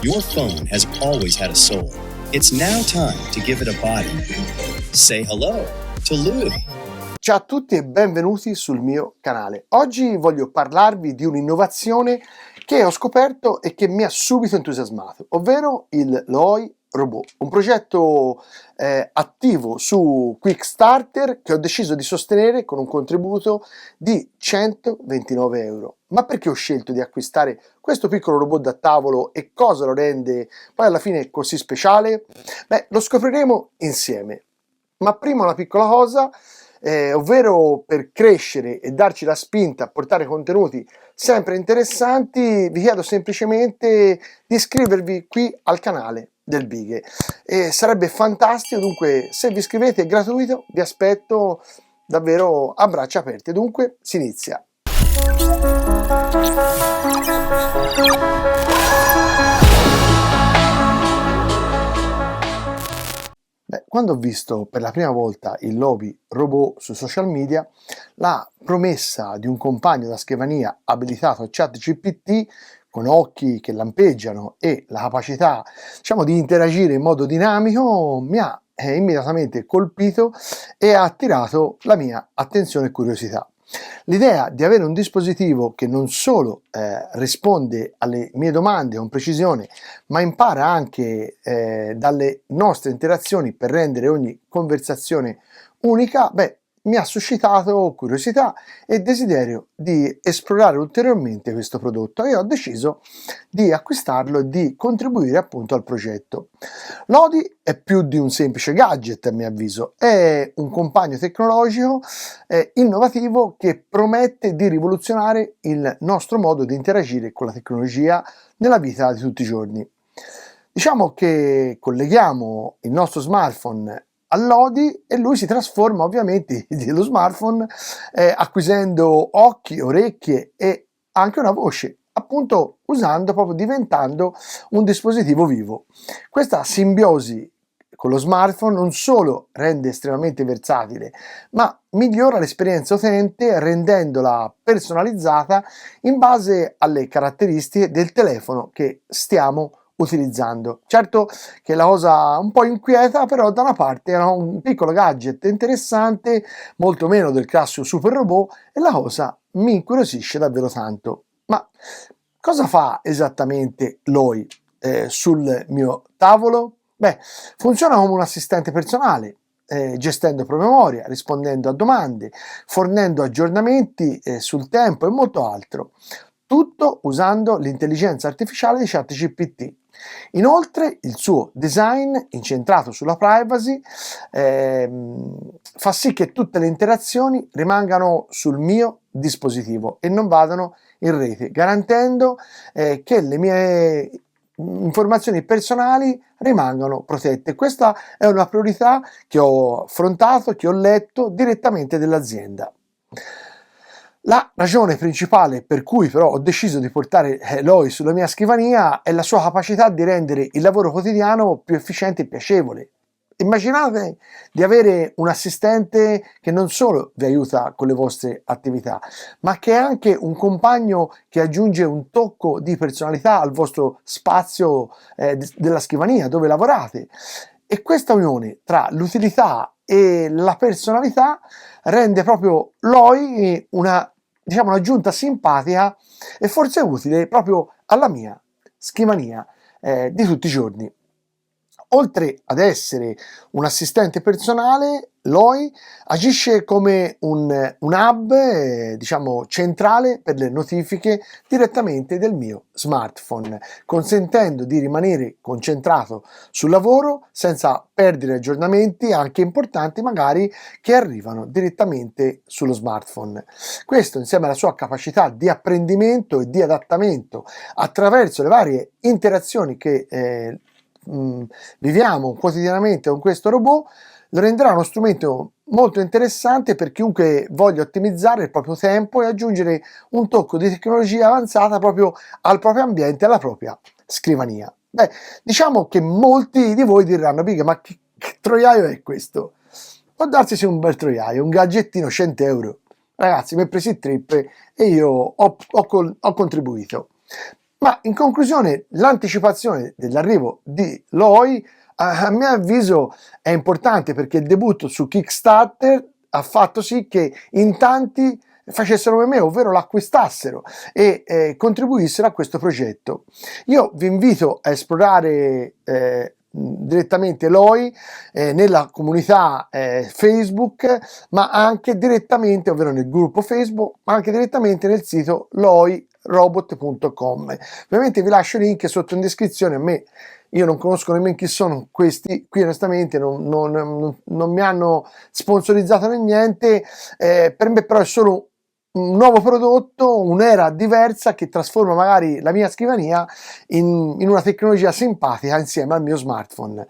Your phone has always had a soul. It's now time to give it a body. Say hello to Louie. Ciao a tutti e benvenuti sul mio canale. Oggi voglio parlarvi di un'innovazione che ho scoperto e che mi ha subito entusiasmato, ovvero il Loi Robot, un progetto attivo su Quickstarter che ho deciso di sostenere con un contributo di 129 euro. Ma perché ho scelto di acquistare questo piccolo robot da tavolo e cosa lo rende poi alla fine così speciale? Beh, lo scopriremo insieme. Ma prima una piccola cosa, ovvero per crescere e darci la spinta a portare contenuti sempre interessanti, vi chiedo semplicemente di iscrivervi qui al canale del Bighe. Sarebbe fantastico, dunque se vi iscrivete è gratuito, vi aspetto davvero a braccia aperte. Dunque si inizia. Quando ho visto per la prima volta il Loi Robot su social media, la promessa di un compagno da scrivania abilitato a ChatGPT con occhi che lampeggiano e la capacità, diciamo, di interagire in modo dinamico mi ha immediatamente colpito e ha attirato la mia attenzione e curiosità. L'idea di avere un dispositivo che non solo risponde alle mie domande con precisione, ma impara anche dalle nostre interazioni per rendere ogni conversazione unica, mi ha suscitato curiosità e desiderio di esplorare ulteriormente questo prodotto e ho deciso di acquistarlo e di contribuire appunto al progetto. Lodi è più di un semplice gadget, a mio avviso, è un compagno tecnologico innovativo che promette di rivoluzionare il nostro modo di interagire con la tecnologia nella vita di tutti i giorni. Diciamo che colleghiamo il nostro smartphone al Lodi e lui si trasforma ovviamente dello smartphone acquisendo occhi, orecchie e anche una voce, appunto diventando un dispositivo vivo. Questa simbiosi con lo smartphone non solo rende estremamente versatile, ma migliora l'esperienza utente rendendola personalizzata in base alle caratteristiche del telefono che stiamo utilizzando. Certo che la cosa un po' inquieta, però da una parte era un piccolo gadget interessante, molto meno del classico super robot, e la cosa mi incuriosisce davvero tanto. Ma cosa fa esattamente Loi sul mio tavolo? Funziona come un assistente personale, gestendo promemoria, rispondendo a domande, fornendo aggiornamenti sul tempo e molto altro. Tutto usando l'intelligenza artificiale di ChatGPT. Inoltre il suo design incentrato sulla privacy fa sì che tutte le interazioni rimangano sul mio dispositivo e non vadano in rete, garantendo che le mie informazioni personali rimangano protette. Questa è una priorità che ho affrontato, che ho letto direttamente dell'azienda. La ragione principale per cui però ho deciso di portare Loi sulla mia scrivania è la sua capacità di rendere il lavoro quotidiano più efficiente e piacevole. Immaginate di avere un assistente che non solo vi aiuta con le vostre attività, ma che è anche un compagno che aggiunge un tocco di personalità al vostro spazio della scrivania dove lavorate. E questa unione tra l'utilità e la personalità rende proprio Loi un'aggiunta simpatica e forse utile proprio alla mia scrivania di tutti i giorni. Oltre ad essere un assistente personale, Loi agisce come un hub, centrale per le notifiche direttamente del mio smartphone, consentendo di rimanere concentrato sul lavoro senza perdere aggiornamenti anche importanti magari che arrivano direttamente sullo smartphone. Questo insieme alla sua capacità di apprendimento e di adattamento attraverso le varie interazioni che viviamo quotidianamente con questo robot lo renderà uno strumento molto interessante per chiunque voglia ottimizzare il proprio tempo e aggiungere un tocco di tecnologia avanzata proprio al proprio ambiente, alla propria scrivania. Diciamo che molti di voi diranno: Bighe, ma che troiaio è questo? Può darsi sia un bel troiaio, un gadgettino 100 euro. Ragazzi, mi ho preso il trip e io ho contribuito. Ma in conclusione, l'anticipazione dell'arrivo di Loi a mio avviso è importante, perché il debutto su Kickstarter ha fatto sì che in tanti facessero come me, ovvero l'acquistassero e contribuissero a questo progetto. Io vi invito a esplorare direttamente Loi nella comunità Facebook, ma anche direttamente, ovvero nel gruppo Facebook, ma anche direttamente nel sito loirobot.com. Ovviamente vi lascio il link sotto in descrizione. Io non conosco nemmeno chi sono questi qui, onestamente non mi hanno sponsorizzato né niente, per me però è solo un nuovo prodotto, un'era diversa che trasforma magari la mia scrivania in una tecnologia simpatica insieme al mio smartphone.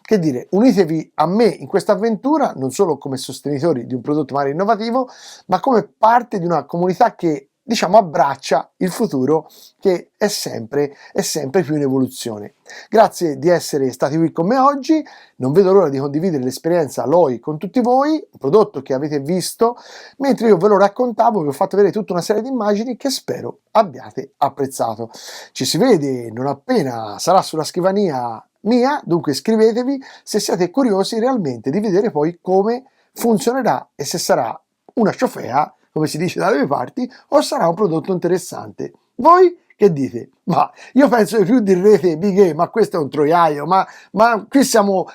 Che dire, unitevi a me in questa avventura, non solo come sostenitori di un prodotto magari innovativo, ma come parte di una comunità che, diciamo, abbraccia il futuro, che è sempre più in evoluzione. Grazie di essere stati qui con me oggi, non vedo l'ora di condividere l'esperienza Loi con tutti voi, un prodotto che avete visto, mentre io ve lo raccontavo, vi ho fatto vedere tutta una serie di immagini che spero abbiate apprezzato. Ci si vede non appena sarà sulla scrivania mia, dunque iscrivetevi se siete curiosi realmente di vedere poi come funzionerà e se sarà una ciofea, come si dice dalle mie parti, o sarà un prodotto interessante. Voi che dite? Ma io penso che più direte Big, ma questo è un troiaio, ma qui siamo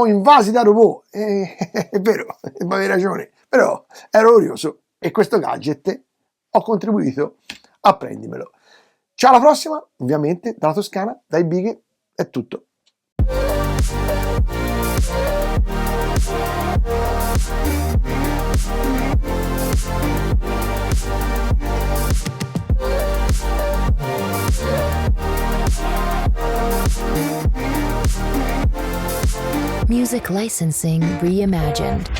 invasi da robot. È vero, avevi ragione, però ero curioso e questo gadget ho contribuito a prendimelo. Ciao, alla prossima, ovviamente dalla Toscana, dai Big, è tutto. Music licensing reimagined.